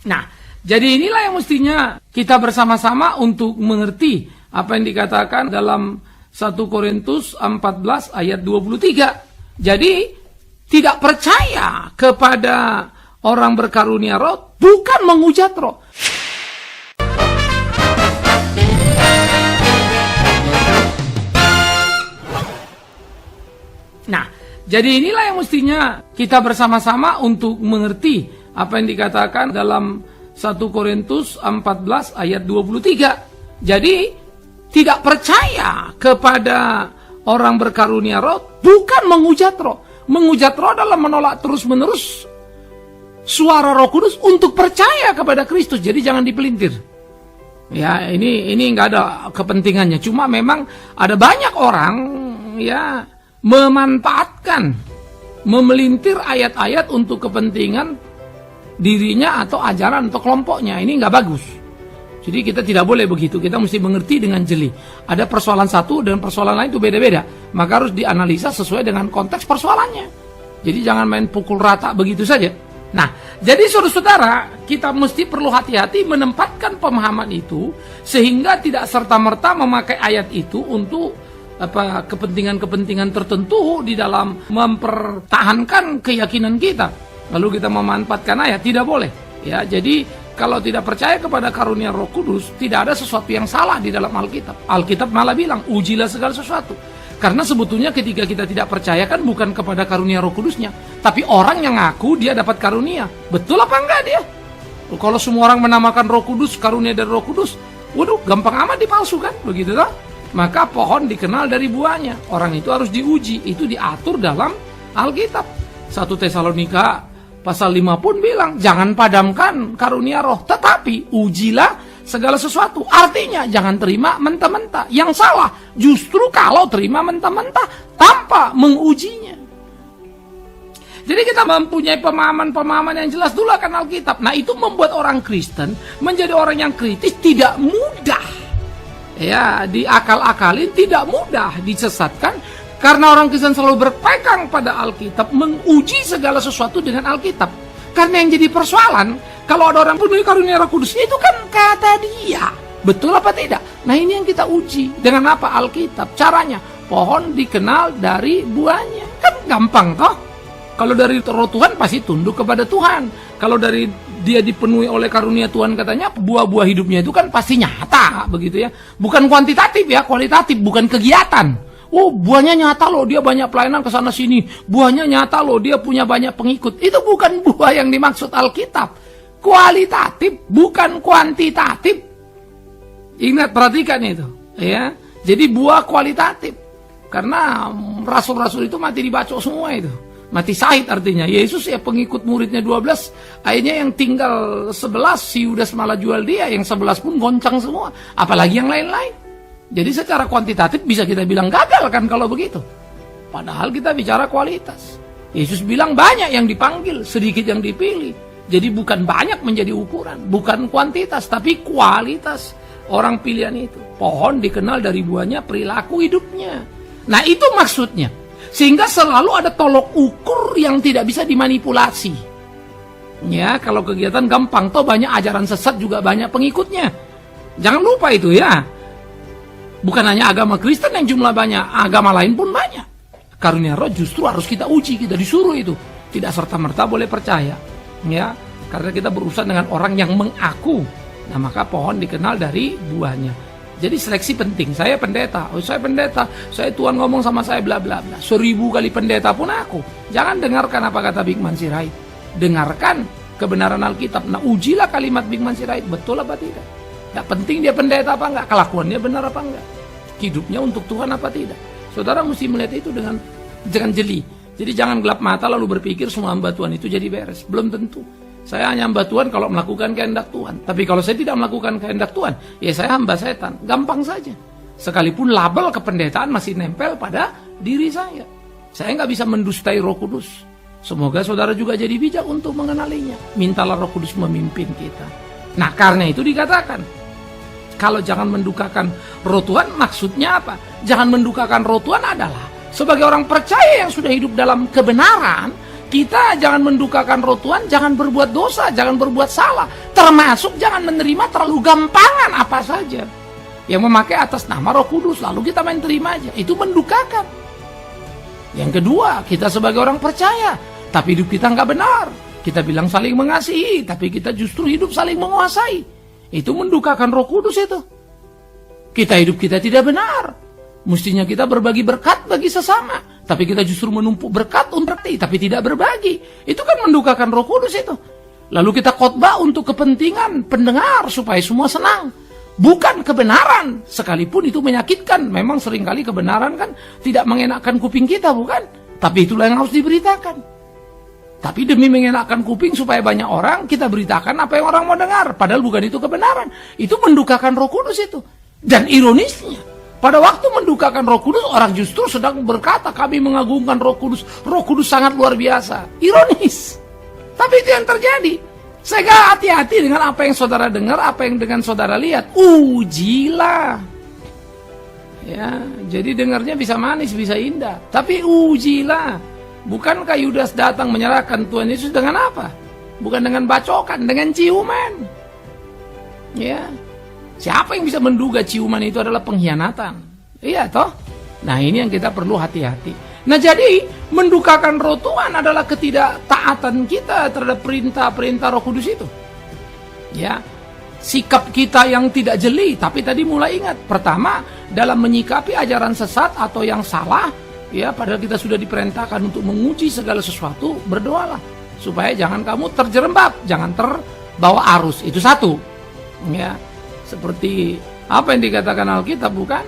Nah, jadi inilah yang mestinya kita bersama-sama untuk mengerti apa yang dikatakan dalam 1 Korintus 14 ayat 23. Jadi, tidak percaya kepada orang berkarunia roh bukan menghujat roh. Nah, jadi inilah yang mestinya kita bersama-sama untuk mengerti apa yang dikatakan dalam 1 Korintus 14 ayat 23. Jadi, tidak percaya kepada orang berkarunia roh bukan menghujat roh. Menghujat roh adalah menolak terus-menerus suara Roh Kudus untuk percaya kepada Kristus. Jadi jangan dipelintir. Ya, ini nggak ada kepentingannya. Cuma memang ada banyak orang ya memanfaatkan, memelintir ayat-ayat untuk kepentingan dirinya atau ajaran atau kelompoknya. Ini nggak bagus. Jadi kita tidak boleh begitu. Kita mesti mengerti dengan jeli. Ada persoalan satu dan persoalan lain itu beda-beda. Maka harus dianalisa sesuai dengan konteks persoalannya. Jadi jangan main pukul rata begitu saja. Nah, jadi saudara-saudara, kita mesti perlu hati-hati menempatkan pemahaman itu sehingga tidak serta-merta memakai ayat itu untuk kepentingan-kepentingan tertentu di dalam mempertahankan keyakinan kita. Lalu kita memanfaatkan ayat, tidak boleh. Ya, jadi kalau tidak percaya kepada karunia Roh Kudus, tidak ada sesuatu yang salah di dalam Alkitab. Alkitab malah bilang, ujilah segala sesuatu. Karena sebetulnya ketika kita tidak percaya kan bukan kepada karunia Roh Kudusnya, tapi orang yang ngaku dia dapat karunia. Betul apa enggak dia? Kalau semua orang menamakan Roh Kudus, karunia dari Roh Kudus, waduh, gampang amat dipalsukan, begitu toh? Maka pohon dikenal dari buahnya. Orang itu harus diuji, itu diatur dalam Alkitab. 1 Tesalonika pasal 5 pun bilang, jangan padamkan karunia roh, tetapi ujilah segala sesuatu. Artinya, jangan terima mentah-mentah. Yang salah, justru kalau terima mentah-mentah, tanpa mengujinya. Jadi kita mempunyai pemahaman-pemahaman yang jelas dulu akan Alkitab. Nah, itu membuat orang Kristen menjadi orang yang kritis, tidak mudah. Ya, diakal-akalin, tidak mudah disesatkan. Karena orang Kristen selalu berpegang pada Alkitab, menguji segala sesuatu dengan Alkitab. Karena yang jadi persoalan, kalau ada orang penuh karunia Roh Kudus, itu kan kata dia. Betul apa tidak? Nah, ini yang kita uji. Dengan apa? Alkitab. Caranya, pohon dikenal dari buahnya. Kan gampang toh? Kalau dari roh Tuhan pasti tunduk kepada Tuhan. Kalau dari dia dipenuhi oleh karunia Tuhan katanya, buah-buah hidupnya itu kan pasti nyata, begitu ya. Bukan kuantitatif ya, kualitatif, bukan kegiatan. Oh, buahnya nyata loh, dia banyak pelayanan ke sana sini. Buahnya nyata loh, dia punya banyak pengikut. Itu bukan buah yang dimaksud Alkitab. Kualitatif, bukan kuantitatif. Ingat, perhatikan itu, ya. Jadi buah kualitatif. Karena rasul-rasul itu mati dibacok semua itu. Mati syahid artinya. Yesus ya pengikut muridnya 12, akhirnya yang tinggal 11, si Yudas malah jual dia, yang 11 pun goncang semua. Apalagi yang lain-lain. Jadi secara kuantitatif bisa kita bilang gagal kan kalau begitu. Padahal kita bicara kualitas. Yesus bilang banyak yang dipanggil, sedikit yang dipilih. Jadi bukan banyak menjadi ukuran, bukan kuantitas, tapi kualitas orang pilihan itu. Pohon dikenal dari buahnya, perilaku hidupnya. Nah, itu maksudnya. Sehingga selalu ada tolok ukur yang tidak bisa dimanipulasi. Ya, kalau kegiatan gampang, toh banyak ajaran sesat juga banyak pengikutnya. Jangan lupa itu ya. Bukan hanya agama Kristen yang jumlah banyak, agama lain pun banyak. Karunia roh justru harus kita uji, kita disuruh itu. Tidak serta-merta boleh percaya. Ya, karena kita berurusan dengan orang yang mengaku. Nah, maka pohon dikenal dari buahnya. Jadi seleksi penting. Saya pendeta, saya Tuhan ngomong sama saya bla bla bla. 1000 kali pendeta pun aku. Jangan dengarkan apa kata Bikman Sirait. Dengarkan kebenaran Alkitab. Nah, ujilah kalimat Bikman Sirait, betul apa tidak? Tidak penting dia pendeta apa enggak, kelakuannya benar apa enggak, hidupnya untuk Tuhan apa tidak. Saudara mesti melihat itu dengan jeli. Jadi jangan gelap mata lalu berpikir semua hamba Tuhan itu jadi beres. Belum tentu. Saya hanya hamba Tuhan kalau melakukan kehendak Tuhan. Tapi kalau saya tidak melakukan kehendak Tuhan, ya saya hamba setan. Gampang saja. Sekalipun label kependetaan masih nempel pada diri saya. Saya nggak bisa mendustai Roh Kudus. Semoga saudara juga jadi bijak untuk mengenalinya. Mintalah Roh Kudus memimpin kita. Nah, karena itu dikatakan, kalau jangan mendukakan Roh Tuhan, maksudnya apa? Jangan mendukakan Roh Tuhan adalah sebagai orang percaya yang sudah hidup dalam kebenaran, kita jangan mendukakan Roh Tuhan, jangan berbuat dosa, jangan berbuat salah. Termasuk jangan menerima terlalu gampangan apa saja yang memakai atas nama Roh Kudus, lalu kita main terima aja. Itu mendukakan. Yang kedua, kita sebagai orang percaya, tapi hidup kita nggak benar. Kita bilang saling mengasihi, tapi kita justru hidup saling menguasai. Itu mendukakan Roh Kudus itu. Kita hidup kita tidak benar. Mestinya kita berbagi berkat bagi sesama, tapi kita justru menumpuk berkat untuk tapi tidak berbagi. Itu kan mendukakan Roh Kudus itu. Lalu kita khotbah untuk kepentingan pendengar supaya semua senang. Bukan kebenaran, sekalipun itu menyakitkan. Memang seringkali kebenaran kan tidak mengenakkan kuping kita, bukan? Tapi itulah yang harus diberitakan. Tapi demi mengenakkan kuping supaya banyak orang, kita beritakan apa yang orang mau dengar. Padahal bukan itu kebenaran. Itu mendukakan Roh Kudus itu. Dan ironisnya, pada waktu mendukakan Roh Kudus, orang justru sedang berkata, kami mengagungkan Roh Kudus. Roh Kudus sangat luar biasa. Ironis. Tapi itu yang terjadi. Sehingga hati-hati dengan apa yang saudara dengar, apa yang dengan saudara lihat. Ujilah. Ya, jadi dengarnya bisa manis, bisa indah. Tapi ujilah. Bukankah Yudas datang menyerahkan Tuhan Yesus dengan apa? Bukan dengan bacokan, dengan ciuman. Ya. Siapa yang bisa menduga ciuman itu adalah pengkhianatan? Iya toh? Nah, ini yang kita perlu hati-hati. Nah, jadi mendukakan Roh Tuhan adalah ketidaktaatan kita terhadap perintah-perintah Roh Kudus itu. Ya, sikap kita yang tidak jeli. Tapi tadi mulai ingat, pertama dalam menyikapi ajaran sesat atau yang salah, ya, padahal kita sudah diperintahkan untuk menguji segala sesuatu, berdoalah supaya jangan kamu terjerembab, jangan terbawa arus. Itu satu. Ya, seperti apa yang dikatakan Alkitab, bukan?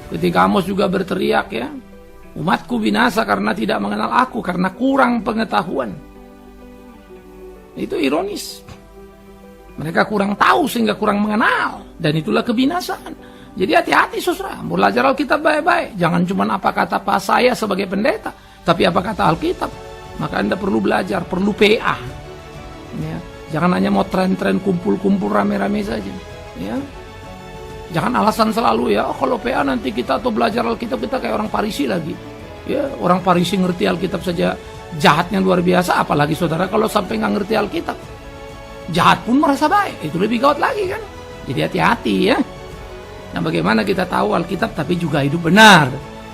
Ketika Amos juga berteriak, ya, umatku binasa karena tidak mengenal aku, karena kurang pengetahuan. Itu ironis. Mereka kurang tahu sehingga kurang mengenal. Dan itulah kebinasaan. Jadi hati-hati saudara, belajar Alkitab baik-baik. Jangan cuma apa kata Pak saya sebagai pendeta, tapi apa kata Alkitab. Maka Anda perlu belajar, perlu PA. Ya. Jangan hanya mau tren-tren kumpul-kumpul rame-rame saja. Ya. Jangan alasan selalu, ya, kalau PA nanti kita atau belajar Alkitab kita kayak orang Parisi lagi. Ya, orang Parisi ngerti Alkitab saja jahatnya luar biasa, apalagi saudara kalau sampai nggak ngerti Alkitab. Jahat pun merasa baik, itu lebih gawat lagi kan. Jadi hati-hati ya. Nah, bagaimana kita tahu Alkitab tapi juga hidup benar.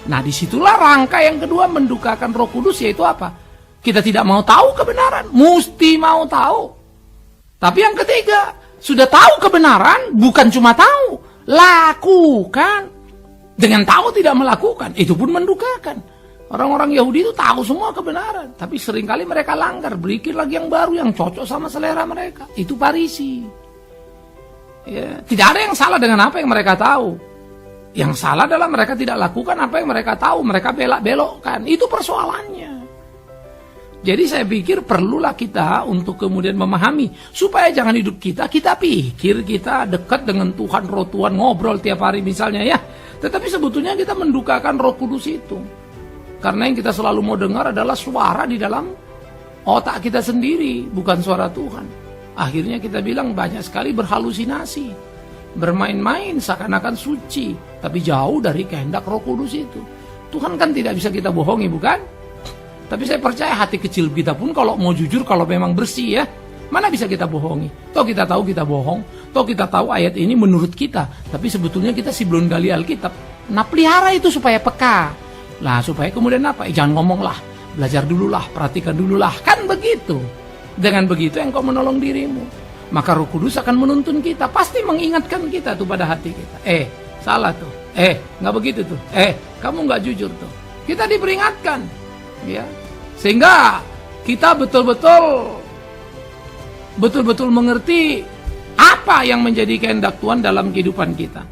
Nah, disitulah rangka yang kedua mendukakan Roh Kudus, yaitu apa? Kita tidak mau tahu kebenaran, mesti mau tahu. Tapi yang ketiga, sudah tahu kebenaran, bukan cuma tahu, lakukan. Dengan tahu tidak melakukan, itu pun mendukakan. Orang-orang Yahudi itu tahu semua kebenaran, tapi seringkali mereka langgar, bikin lagi yang baru yang cocok sama selera mereka. Itu Parisi. Ya, tidak ada yang salah dengan apa yang mereka tahu. Yang salah adalah mereka tidak lakukan apa yang mereka tahu, mereka belok-belokkan. Itu persoalannya. Jadi saya pikir perlulah kita untuk kemudian memahami, supaya jangan hidup kita pikir kita dekat dengan Tuhan, Roh Tuhan, ngobrol tiap hari misalnya ya. Tetapi sebetulnya kita mendukakan Roh Kudus itu. Karena yang kita selalu mau dengar adalah suara di dalam otak kita sendiri, bukan suara Tuhan. Akhirnya kita bilang banyak sekali berhalusinasi, bermain-main seakan-akan suci, tapi jauh dari kehendak Roh Kudus itu. Tuhan kan tidak bisa kita bohongi, bukan? Tapi saya percaya hati kecil kita pun kalau mau jujur, kalau memang bersih ya, mana bisa kita bohongi? Toh kita tahu kita bohong, toh kita tahu ayat ini menurut kita, tapi sebetulnya kita sih belum gali Alkitab. Nah, pelihara itu supaya peka. Lah, supaya kemudian apa? Jangan ngomonglah, belajar dululah, perhatikan dululah, kan begitu. Dengan begitu engkau menolong dirimu. Maka Roh Kudus akan menuntun kita, pasti mengingatkan kita tuh pada hati kita. Salah tuh. Nggak begitu tuh. Kamu nggak jujur tuh. Kita diperingatkan, ya. Sehingga kita betul-betul mengerti apa yang menjadi kehendak Tuhan dalam kehidupan kita.